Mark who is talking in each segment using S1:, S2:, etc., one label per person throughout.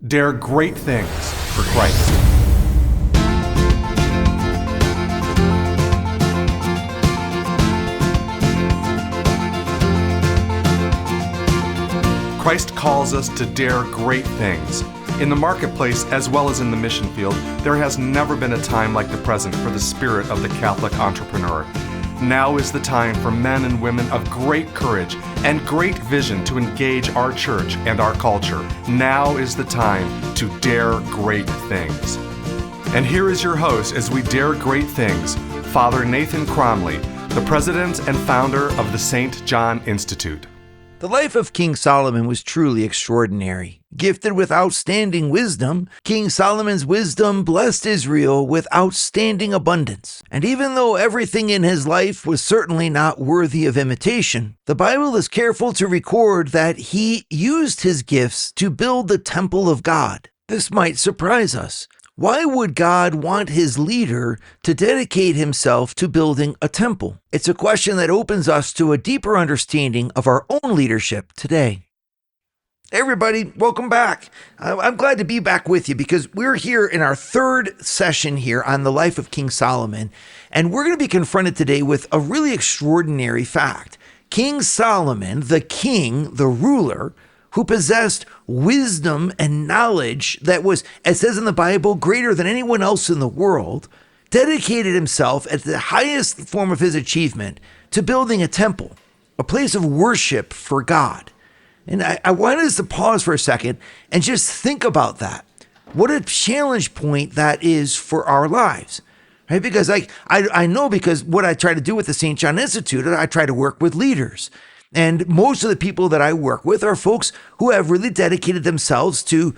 S1: Dare great things for Christ. Christ calls us to dare great things. In the marketplace, as well as in the mission field, there has never been a time like the present for the spirit of the Catholic entrepreneur. Now is the time for men and women of great courage and great vision to engage our church and our culture. Now is the time to dare great things. And here is your host as we dare great things, Father Nathan Cromley, the president and founder of the St. John Institute.
S2: The life of King Solomon was truly extraordinary. Gifted with outstanding wisdom, King Solomon's wisdom blessed Israel with outstanding abundance. And even though everything in his life was certainly not worthy of imitation, the Bible is careful to record that he used his gifts to build the temple of God. This might surprise us. Why would God want his leader to dedicate himself to building a temple? It's a question that opens us to a deeper understanding of our own leadership today. Hey everybody, welcome back. I'm glad to be back with you because we're here in our third session here on the life of King Solomon, and we're going to be confronted today with a really extraordinary fact. King Solomon, the king, the ruler, who possessed wisdom and knowledge that was, as it says in the Bible, greater than anyone else in the world, dedicated himself at the highest form of his achievement to building a temple, a place of worship for God. And I wanted us to pause for a second and just think about that. What a challenge point that is for our lives. Right? Because I know, because what I try to do with the St. John Institute, I try to work with leaders. And most of the people that I work with are folks who have really dedicated themselves to,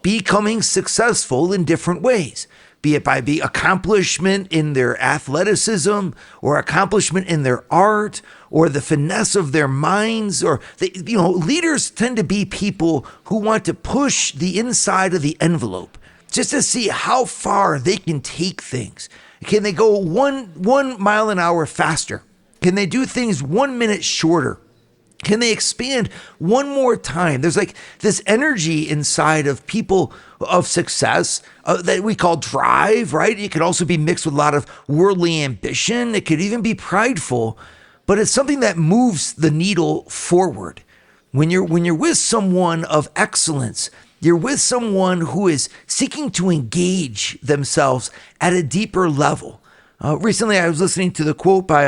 S2: becoming successful in different ways, be it by the accomplishment in their athleticism or accomplishment in their art or the finesse of their minds. Or, leaders tend to be people who want to push the inside of the envelope just to see how far they can take things. Can they go one mile an hour faster? Can they do things 1 minute shorter? Can they expand one more time? There's like this energy inside of people of success that we call drive, right? It could also be mixed with a lot of worldly ambition. It could even be prideful, but it's something that moves the needle forward. When you're with someone of excellence, you're with someone who is seeking to engage themselves at a deeper level. Recently, I was listening to the quote by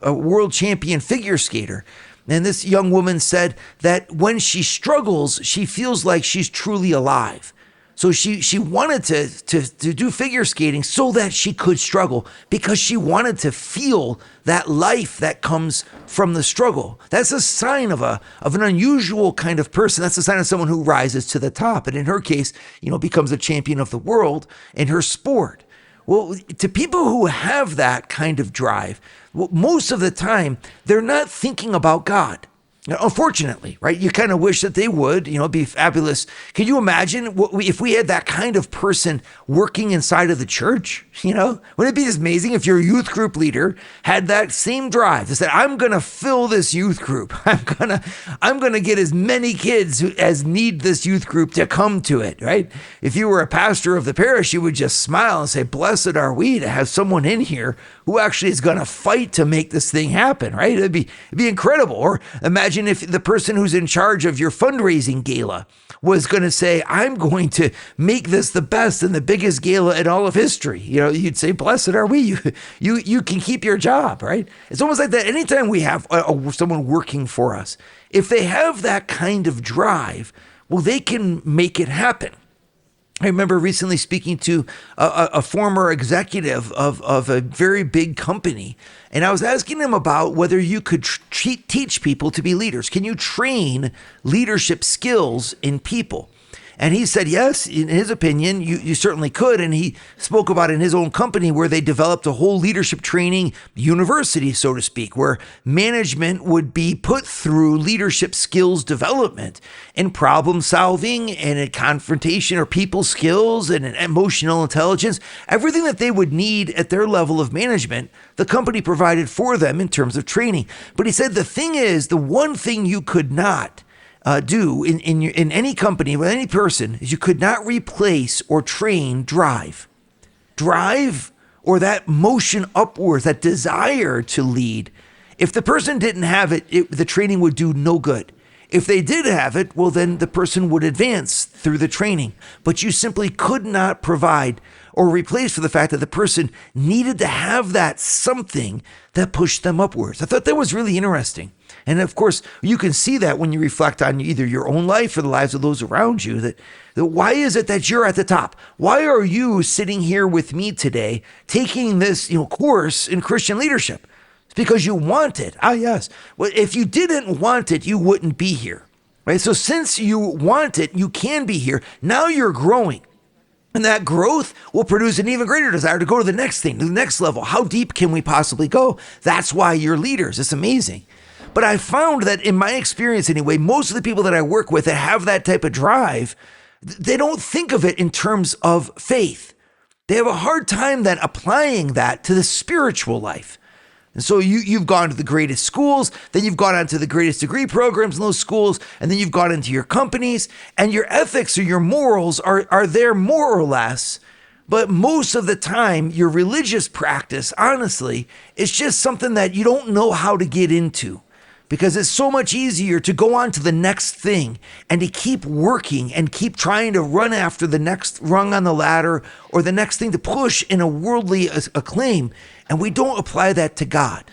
S2: a world champion figure skater. And this young woman said that when she struggles, she feels like she's truly alive. So she wanted to do figure skating so that she could struggle, because she wanted to feel that life that comes from the struggle. That's a sign of an unusual kind of person. That's a sign of someone who rises to the top. And in her case, becomes a champion of the world in her sport. Well, to people who have that kind of drive, most of the time, they're not thinking about God. Unfortunately, right? You kind of wish that they would, it'd be fabulous. Can you imagine if we had that kind of person working inside of the church? Wouldn't it be just amazing if your youth group leader had that same drive to say, I'm going to fill this youth group. I'm going to get as many kids as need this youth group to come to it, right? If you were a pastor of the parish, you would just smile and say, blessed are we to have someone in here who actually is going to fight to make this thing happen, right? It'd be incredible. Or imagine if the person who's in charge of your fundraising gala was going to say, I'm going to make this the best and the biggest gala in all of history. You'd say, blessed are we. You can keep your job, right? It's almost like that. Anytime we have someone working for us, if they have that kind of drive, they can make it happen. I remember recently speaking to a former executive of a very big company, and I was asking him about whether you could teach people to be leaders. Can you train leadership skills in people? And he said, yes, in his opinion, you certainly could. And he spoke about in his own company where they developed a whole leadership training university, so to speak, where management would be put through leadership skills development and problem solving and in confrontation or people skills and emotional intelligence, everything that they would need at their level of management, the company provided for them in terms of training. But he said, the thing is, the one thing you could not do in any company with any person is you could not replace or train drive. Drive, or that motion upwards, that desire to lead. If the person didn't have it, the training would do no good. If they did have it, well, then the person would advance through the training. But you simply could not provide or replace for the fact that the person needed to have that something that pushed them upwards. I thought that was really interesting. And of course, you can see that when you reflect on either your own life or the lives of those around you, that why is it that you're at the top? Why are you sitting here with me today taking this course in Christian leadership? It's because you want it. Ah, yes. Well, if you didn't want it, you wouldn't be here, right? So since you want it, you can be here. Now you're growing. And that growth will produce an even greater desire to go to the next thing, to the next level. How deep can we possibly go? That's why you're leaders. It's amazing. But I found that in my experience anyway, most of the people that I work with that have that type of drive, they don't think of it in terms of faith. They have a hard time then applying that to the spiritual life. And so you've gone to the greatest schools, then you've gone on to the greatest degree programs in those schools, and then you've gone into your companies, and your ethics or your morals are there more or less. But most of the time, your religious practice, honestly, is just something that you don't know how to get into. Because it's so much easier to go on to the next thing and to keep working and keep trying to run after the next rung on the ladder or the next thing to push in a worldly acclaim. And we don't apply that to God.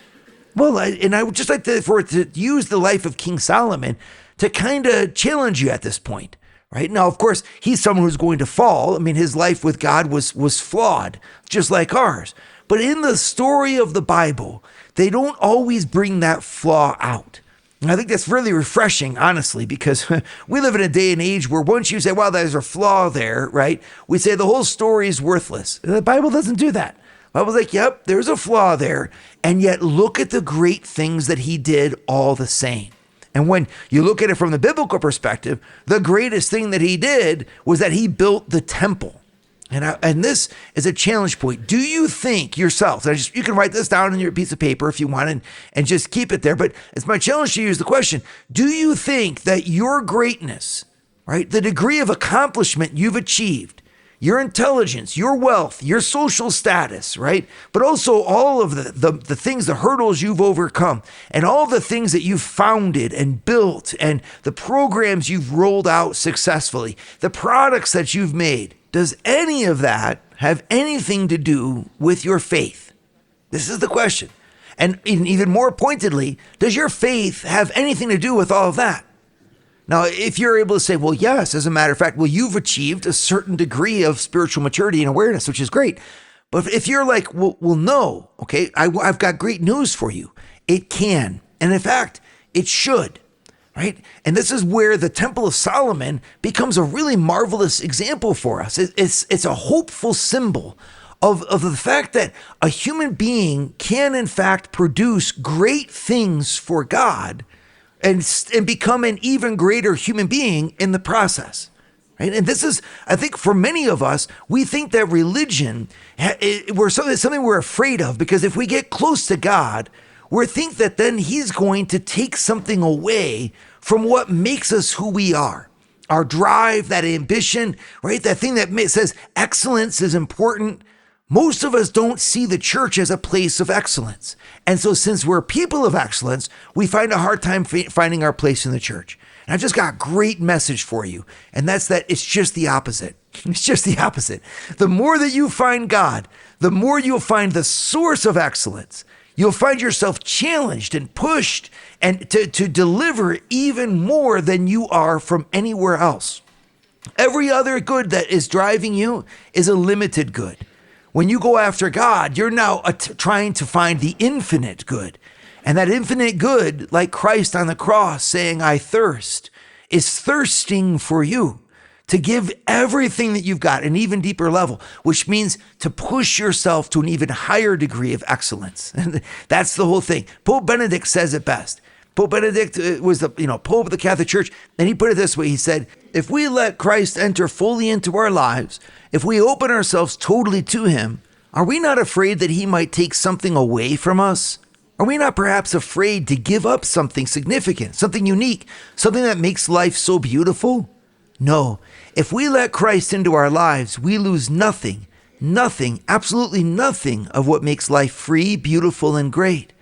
S2: Well, I would just like for it to use the life of King Solomon to kind of challenge you at this point. Right now, of course, he's someone who's going to fall. I mean, his life with God was flawed, just like ours. But in the story of the Bible, they don't always bring that flaw out. And I think that's really refreshing, honestly, because we live in a day and age where once you say, well, there's a flaw there, right? We say the whole story is worthless. And the Bible doesn't do that. The Bible's like, yep, there's a flaw there. And yet look at the great things that he did all the same. And when you look at it from the biblical perspective, the greatest thing that he did was that he built the temple. And this is a challenge point. Do you think yourself, you can write this down on your piece of paper if you want and just keep it there, but it's my challenge to you is the question, do you think that your greatness, right, the degree of accomplishment you've achieved, your intelligence, your wealth, your social status, right, but also all of the things, the hurdles you've overcome, and all the things that you've founded and built, and the programs you've rolled out successfully, the products that you've made, does any of that have anything to do with your faith? This is the question. And even more pointedly, does your faith have anything to do with all of that? Now, if you're able to say, well, yes, as a matter of fact, well, you've achieved a certain degree of spiritual maturity and awareness, which is great. But if you're like, well no, okay, I've got great news for you. It can. And in fact, it should. Right? And this is where the Temple of Solomon becomes a really marvelous example for us. It's a hopeful symbol of the fact that a human being can in fact produce great things for God and become an even greater human being in the process. Right? And this is, I think for many of us, we think that religion, we're something we're afraid of, because if we get close to God, we think that then he's going to take something away from what makes us who we are. Our drive, that ambition, right? That thing that says excellence is important. Most of us don't see the church as a place of excellence. And so since we're people of excellence, we find a hard time finding our place in the church. And I've just got a great message for you. And that's that it's just the opposite. It's just the opposite. The more that you find God, the more you'll find the source of excellence. You'll find yourself challenged and pushed and to deliver even more than you are from anywhere else. Every other good that is driving you is a limited good. When you go after God, you're now trying to find the infinite good. And that infinite good, like Christ on the cross saying, I thirst, is thirsting for you. To give everything that you've got an even deeper level, which means to push yourself to an even higher degree of excellence. And that's the whole thing. Pope Benedict says it best. Pope Benedict was the Pope of the Catholic Church, and he put it this way. He said, if we let Christ enter fully into our lives, if we open ourselves totally to him, are we not afraid that he might take something away from us? Are we not perhaps afraid to give up something significant, something unique, something that makes life so beautiful? No, if we let Christ into our lives, we lose nothing, absolutely nothing of what makes life free, beautiful, and great.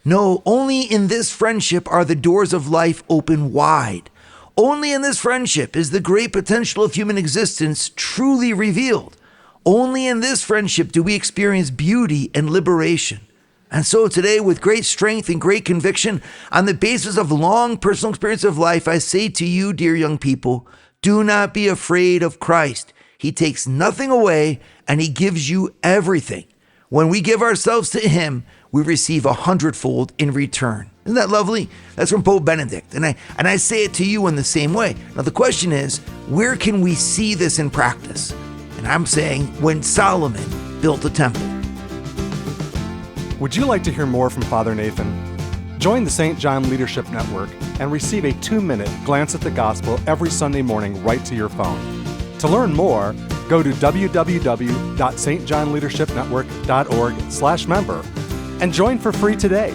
S2: No, only in this friendship are the doors of life open wide. Only in this friendship is the great potential of human existence truly revealed. Only in this friendship do we experience beauty and liberation. And so today, with great strength and great conviction, on the basis of long personal experience of life, I say to you, dear young people, do not be afraid of Christ. He takes nothing away and he gives you everything. When we give ourselves to him, we receive 100-fold in return. Isn't that lovely? That's from Pope Benedict. And I say it to you in the same way. Now the question is, where can we see this in practice? And I'm saying when Solomon built a temple.
S1: Would you like to hear more from Father Nathan? Join the St. John Leadership Network and receive a 2-minute glance at the gospel every Sunday morning right to your phone. To learn more, go to www.stjohnleadershipnetwork.org/member and join for free today.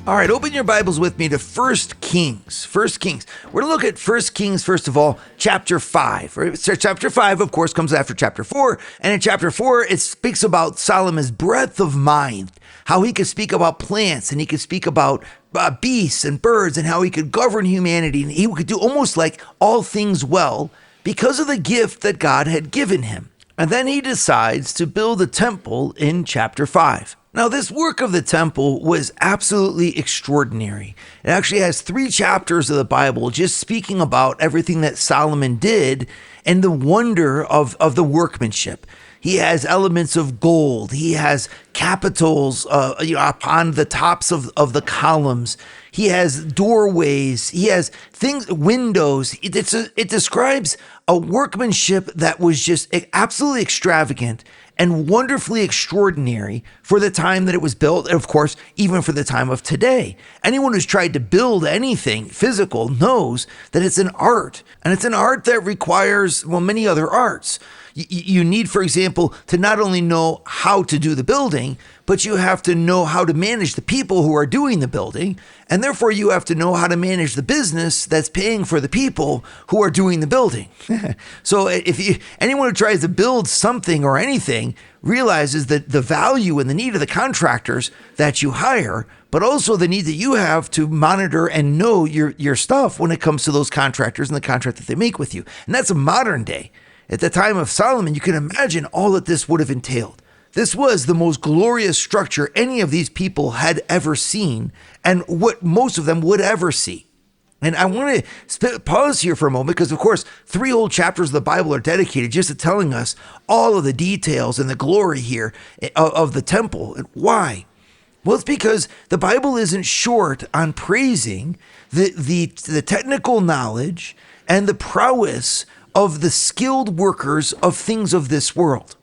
S2: All right, open your Bibles with me to 1 Kings. 1 Kings. We're going to look at 1 Kings, first of all, chapter 5. Right? So chapter 5, of course, comes after chapter 4. And in chapter 4, it speaks about Solomon's breadth of mind, how he could speak about plants and he could speak about beasts and birds and how he could govern humanity. And he could do almost like all things well because of the gift that God had given him. And then he decides to build a temple in chapter 5. Now, this work of the temple was absolutely extraordinary. It actually has 3 chapters of the Bible just speaking about everything that Solomon did and the wonder of the workmanship. He has elements of gold. He has capitals upon the tops of the columns. He has doorways. He has windows. It describes a workmanship that was just absolutely extravagant and wonderfully extraordinary for the time that it was built, and of course, even for the time of today. Anyone who's tried to build anything physical knows that it's an art, and it's an art that requires, many other arts. You need, for example, to not only know how to do the building, but you have to know how to manage the people who are doing the building, and therefore you have to know how to manage the business that's paying for the people who are doing the building. So anyone who tries to build something or anything realizes that the value and the need of the contractors that you hire, but also the need that you have to monitor and know your stuff when it comes to those contractors and the contract that they make with you. And that's a modern day. At the time of Solomon, you can imagine all that this would have entailed. This was the most glorious structure any of these people had ever seen, and what most of them would ever see. And I want to pause here for a moment because, of course, 3 whole chapters of the Bible are dedicated just to telling us all of the details and the glory here of the temple. And why? Well, it's because the Bible isn't short on praising the technical knowledge and the prowess of the skilled workers of things of this world.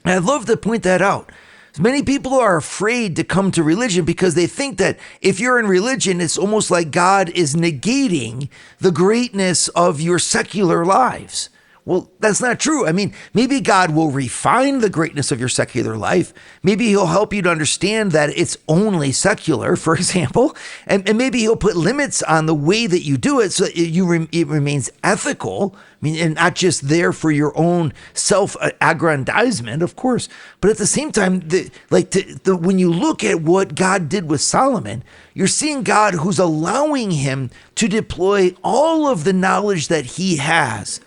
S2: And I'd love to point that out. Many people are afraid to come to religion because they think that if you're in religion, it's almost like God is negating the greatness of your secular lives. Well, that's not true. I mean, maybe God will refine the greatness of your secular life. Maybe he'll help you to understand that it's only secular, for example. And maybe he'll put limits on the way that you do it so that it remains ethical. I mean, and not just there for your own self-aggrandizement, of course. But at the same time, when you look at what God did with Solomon, you're seeing God who's allowing him to deploy all of the knowledge that he has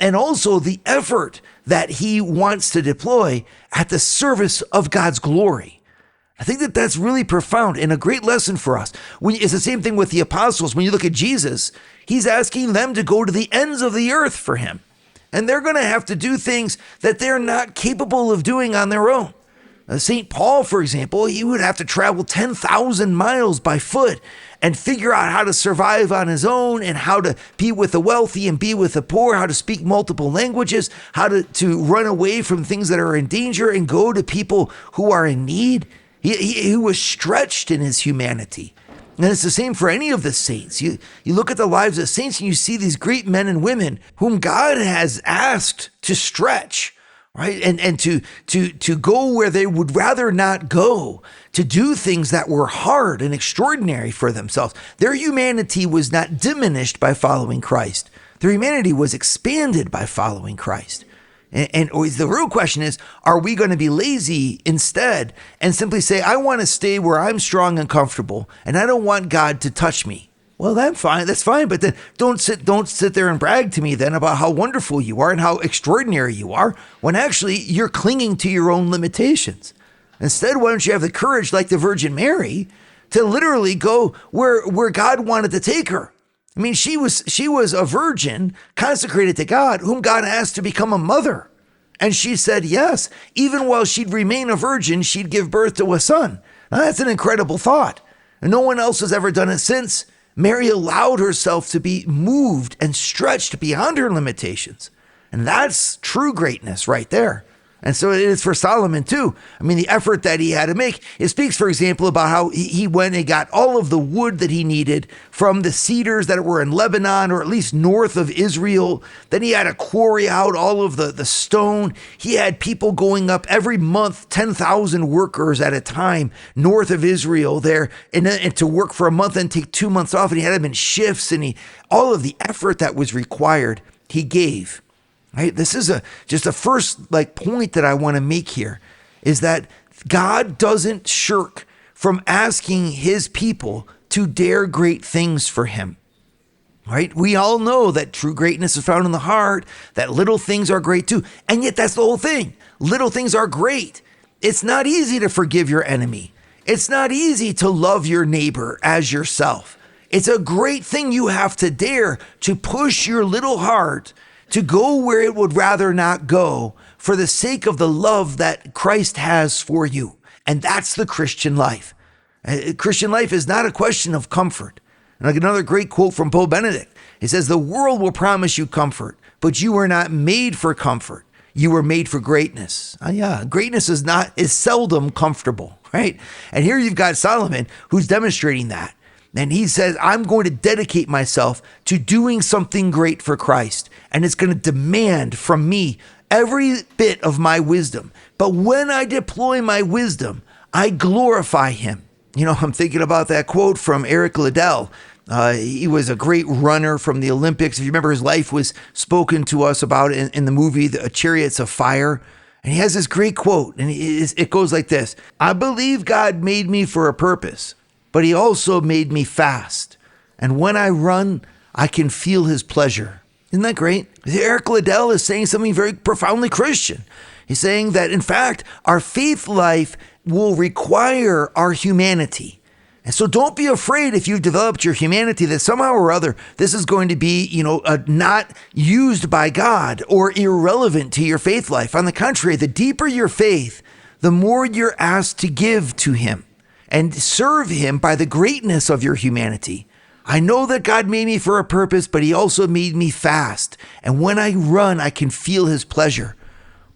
S2: and also the effort that he wants to deploy at the service of God's glory. I think that that's really profound and a great lesson for us. It's the same thing with the apostles. When you look at Jesus, he's asking them to go to the ends of the earth for him. And they're going to have to do things that they're not capable of doing on their own. St. Paul, for example, he would have to travel 10,000 miles by foot and figure out how to survive on his own and how to be with the wealthy and be with the poor, how to speak multiple languages, how to run away from things that are in danger and go to people who are in need. He was stretched in his humanity. And it's the same for any of the saints. You look at the lives of saints and you see these great men and women whom God has asked to stretch, right? And to go where they would rather not go, to do things that were hard and extraordinary for themselves. Their humanity was not diminished by following Christ. Their humanity was expanded by following Christ. And the real question is, are we going to be lazy instead and simply say, I want to stay where I'm strong and comfortable, and I don't want God to touch me? Well, that's fine. But then don't sit there and brag to me then about how wonderful you are and how extraordinary you are, when actually you're clinging to your own limitations. Instead, why don't you have the courage, like the Virgin Mary, to literally go where God wanted to take her? I mean, she was a virgin consecrated to God, whom God asked to become a mother. And she said yes. Even while she'd remain a virgin, she'd give birth to a son. Now, that's an incredible thought. And no one else has ever done it since. Mary allowed herself to be moved and stretched beyond her limitations. And that's true greatness right there. And so it is for Solomon too. I mean, the effort that he had to make. It speaks, for example, about how he went and got all of the wood that he needed from the cedars that were in Lebanon, or at least north of Israel. Then he had to quarry out all of the stone. He had people going up every month, 10,000 workers at a time, north of Israel there, and to work for a month and take 2 months off. And he had them in shifts, and all of the effort that was required, he gave. Right? This is just a first point that I want to make here, is that God doesn't shirk from asking his people to dare great things for him. Right? We all know that true greatness is found in the heart, that little things are great too. And yet that's the whole thing. Little things are great. It's not easy to forgive your enemy. It's not easy to love your neighbor as yourself. It's a great thing you have to dare to push your little heart to go where it would rather not go, for the sake of the love that Christ has for you. And that's the Christian life. Christian life is not a question of comfort. And like another great quote from Pope Benedict, he says, the world will promise you comfort, but you were not made for comfort. You were made for greatness. Greatness is seldom comfortable, right? And here you've got Solomon who's demonstrating that. And he says, I'm going to dedicate myself to doing something great for Christ. And it's going to demand from me every bit of my wisdom. But when I deploy my wisdom, I glorify him. I'm thinking about that quote from Eric Liddell. He was a great runner from the Olympics. If you remember, his life was spoken to us about in the movie, The Chariots of Fire. And he has this great quote, and it goes like this: I believe God made me for a purpose, but he also made me fast. And when I run, I can feel his pleasure. Isn't that great? Eric Liddell is saying something very profoundly Christian. He's saying that, in fact, our faith life will require our humanity. And so don't be afraid if you've developed your humanity that somehow or other this is going to be, not used by God or irrelevant to your faith life. On the contrary, the deeper your faith, the more you're asked to give to him and serve him by the greatness of your humanity. I know that God made me for a purpose, but he also made me fast. And when I run, I can feel his pleasure.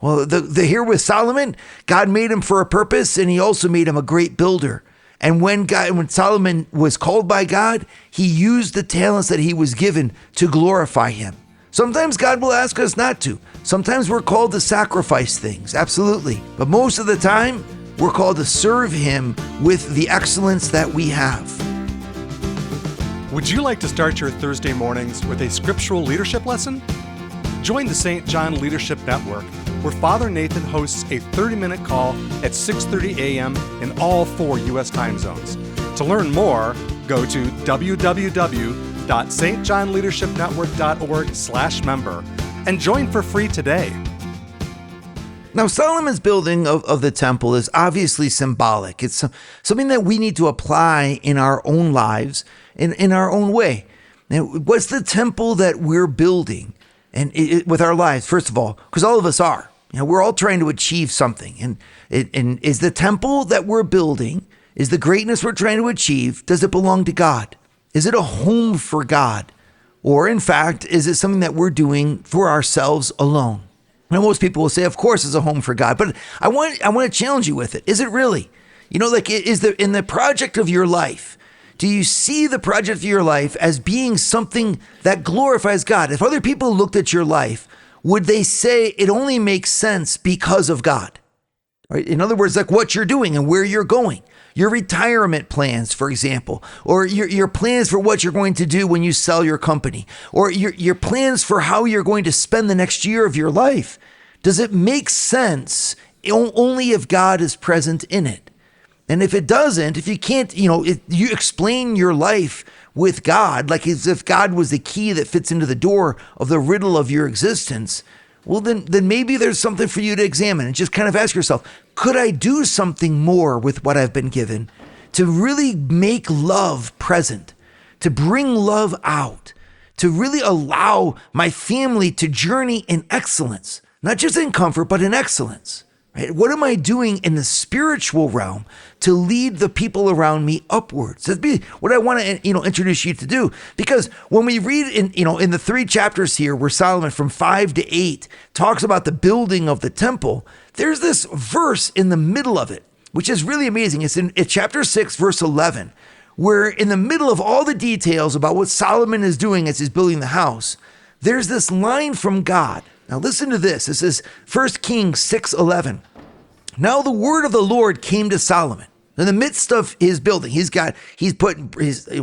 S2: Well, here with Solomon, God made him for a purpose, and he also made him a great builder. And when Solomon was called by God, he used the talents that he was given to glorify him. Sometimes God will ask us not to. Sometimes we're called to sacrifice things, absolutely. But most of the time, we're called to serve him with the excellence that we have.
S1: Would you like to start your Thursday mornings with a scriptural leadership lesson? Join the St. John Leadership Network, where Father Nathan hosts a 30-minute call at 6:30 a.m. in all 4 U.S. time zones. To learn more, go to www.stjohnleadershipnetwork.org/member and join for free today.
S2: Now, Solomon's building of the temple is obviously symbolic. It's something that we need to apply in our own lives, in our own way. Now, what's the temple that we're building with our lives? First of all, because all of us are. We're all trying to achieve something. And is the temple that we're building, is the greatness we're trying to achieve, does it belong to God? Is it a home for God? Or, in fact, is it something that we're doing for ourselves alone? Now, most people will say, of course, it's a home for God, but I want to challenge you with it. Is it really? In the project of your life, do you see the project of your life as being something that glorifies God? If other people looked at your life, would they say it only makes sense because of God? Right? In other words, like what you're doing and where you're going, your retirement plans, for example, or your plans for what you're going to do when you sell your company, or your plans for how you're going to spend the next year of your life. Does it make sense only if God is present in it? And if it doesn't, if you can't, you explain your life with God, like as if God was the key that fits into the door of the riddle of your existence, well, then maybe there's something for you to examine and just kind of ask yourself, could I do something more with what I've been given to really make love present, to bring love out, to really allow my family to journey in excellence, not just in comfort, but in excellence? Right? What am I doing in the spiritual realm to lead the people around me upwards? That'd be what I want to, introduce you to do. Because when we read in the 3 chapters here, where Solomon from 5 to 8 talks about the building of the temple, there's this verse in the middle of it, which is really amazing. It's in chapter 6, verse 11, where in the middle of all the details about what Solomon is doing as he's building the house, there's this line from God. Now listen to this. This is 1 Kings 6:11. Now the word of the Lord came to Solomon in the midst of his building. He's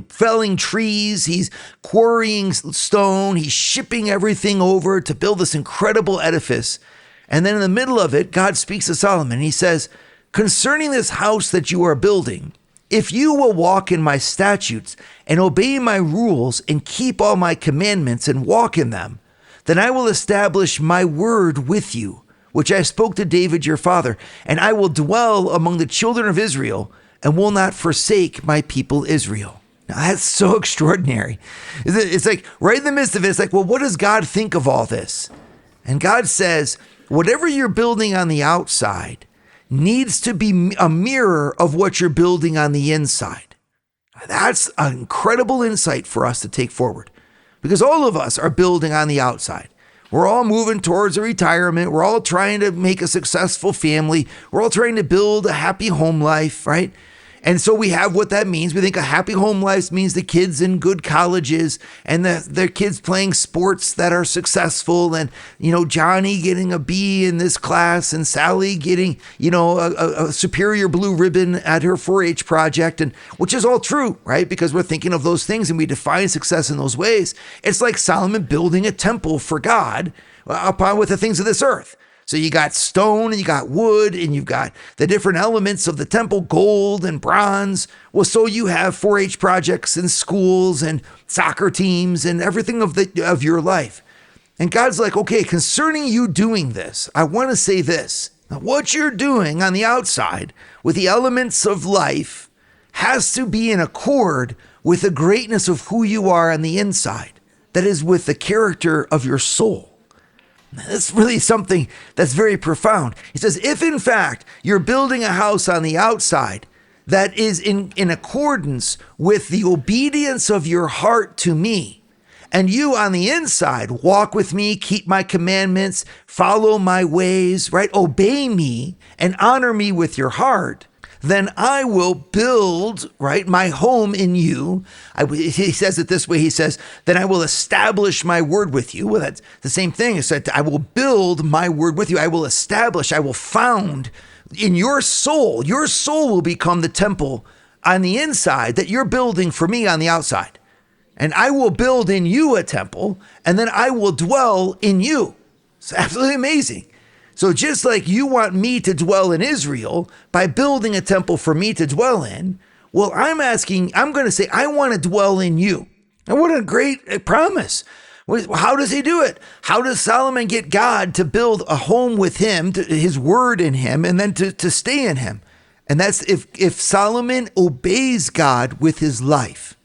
S2: felling trees, he's quarrying stone, he's shipping everything over to build this incredible edifice. And then in the middle of it, God speaks to Solomon. He says, concerning this house that you are building, if you will walk in my statutes and obey my rules and keep all my commandments and walk in them, then I will establish my word with you, which I spoke to David your father, and I will dwell among the children of Israel and will not forsake my people Israel. Now that's so extraordinary. It's like right in the midst of it, it's like, well, what does God think of all this? And God says, whatever you're building on the outside needs to be a mirror of what you're building on the inside. That's an incredible insight for us to take forward. Because all of us are building on the outside. We're all moving towards a retirement. We're all trying to make a successful family. We're all trying to build a happy home life, right? And so we have what that means. We think a happy home life means the kids in good colleges and their kids playing sports that are successful, and, Johnny getting a B in this class and Sally getting, a superior blue ribbon at her 4-H project, and which is all true, right? Because we're thinking of those things and we define success in those ways. It's like Solomon building a temple for God upon with the things of this earth. So you got stone and you got wood and you've got the different elements of the temple, gold and bronze. Well, so you have 4-H projects and schools and soccer teams and everything of your life. And God's like, okay, concerning you doing this, I want to say this. Now, what you're doing on the outside with the elements of life has to be in accord with the greatness of who you are on the inside. That is, with the character of your soul. That's really something that's very profound. He says, if in fact you're building a house on the outside that is in accordance with the obedience of your heart to me, and you on the inside walk with me, keep my commandments, follow my ways, right? Obey me and honor me with your heart, then I will build, right, my home in you. He says it this way. He says, then I will establish my word with you. Well, that's the same thing. He said, I will build my word with you. I will establish, I will found in your soul. Your soul will become the temple on the inside that you're building for me on the outside. And I will build in you a temple, and then I will dwell in you. It's absolutely amazing. So just like you want me to dwell in Israel by building a temple for me to dwell in, well, I'm going to say, I want to dwell in you. And what a great promise. How does he do it? How does Solomon get God to build a home with him, his word in him, and then to stay in him? And that's if Solomon obeys God with his life.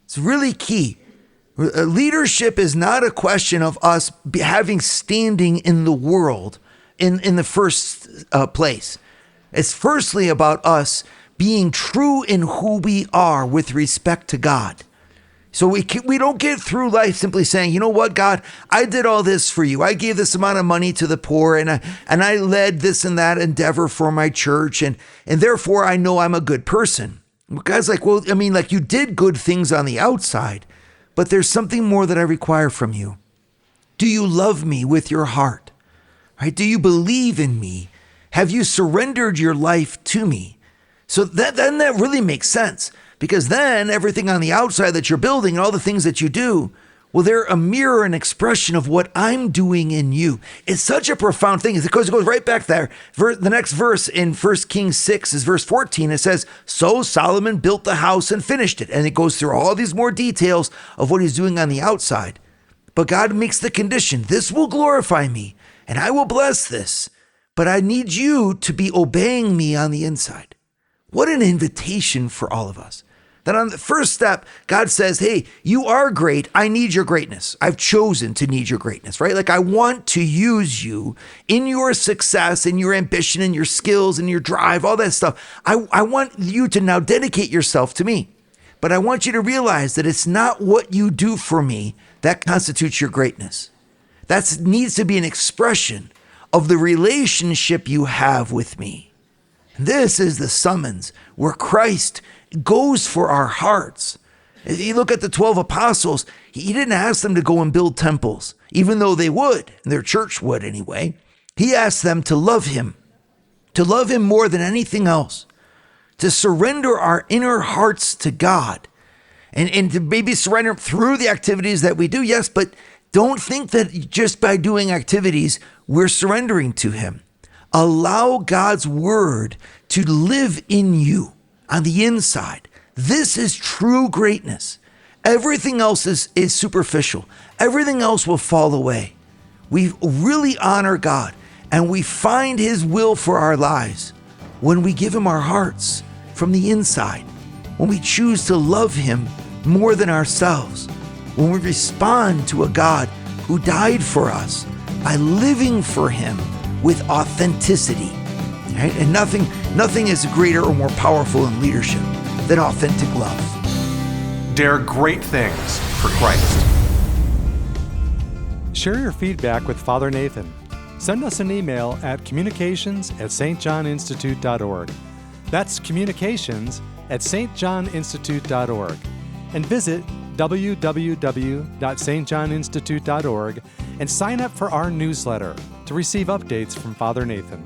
S2: It's really key. Leadership is not a question of us having standing in the world in the first place. It's firstly about us being true in who we are with respect to God. So we don't get through life simply saying, you know what, God, I did all this for you. I gave this amount of money to the poor, and I led this and that endeavor for my church, and therefore I know I'm a good person. God's like, well, I mean, like, you did good things on the outside, but there's something more that I require from you. Do you love me with your heart? Right? Do you believe in me? Have you surrendered your life to me? So then that really makes sense, because then everything on the outside that you're building and all the things that you do, well, they're a mirror and expression of what I'm doing in you. It's such a profound thing because it goes right back there. The next verse in 1 Kings 6 is verse 14. It says, so Solomon built the house and finished it. And it goes through all these more details of what he's doing on the outside. But God makes the condition, this will glorify me and I will bless this. But I need you to be obeying me on the inside. What an invitation for all of us. That on the first step, God says, hey, you are great. I need your greatness. I've chosen to need your greatness, right? Like I want to use you in your success, in your ambition, in your skills, in your drive, all that stuff. I want you to now dedicate yourself to me. But I want you to realize that it's not what you do for me that constitutes your greatness. That needs to be an expression of the relationship you have with me. This is the summons where Christ goes for our hearts. If you look at the 12 apostles, he didn't ask them to go and build temples, even though they would, and their church would anyway. He asked them to love him more than anything else, to surrender our inner hearts to God, and to maybe surrender through the activities that we do, yes, but don't think that just by doing activities, we're surrendering to him. Allow God's word to live in you on the inside. This is true greatness. Everything else is superficial. Everything else will fall away. We really honor God and we find his will for our lives when we give him our hearts from the inside, when we choose to love him more than ourselves, when we respond to a God who died for us by living for him with authenticity, right? And nothing is greater or more powerful in leadership than authentic love.
S1: Dare great things for Christ.
S3: Share your feedback with Father Nathan. Send us an email at communications@stjohninstitute.org. That's communications@stjohninstitute.org. And visit www.stjohninstitute.org and sign up for our newsletter to receive updates from Father Nathan.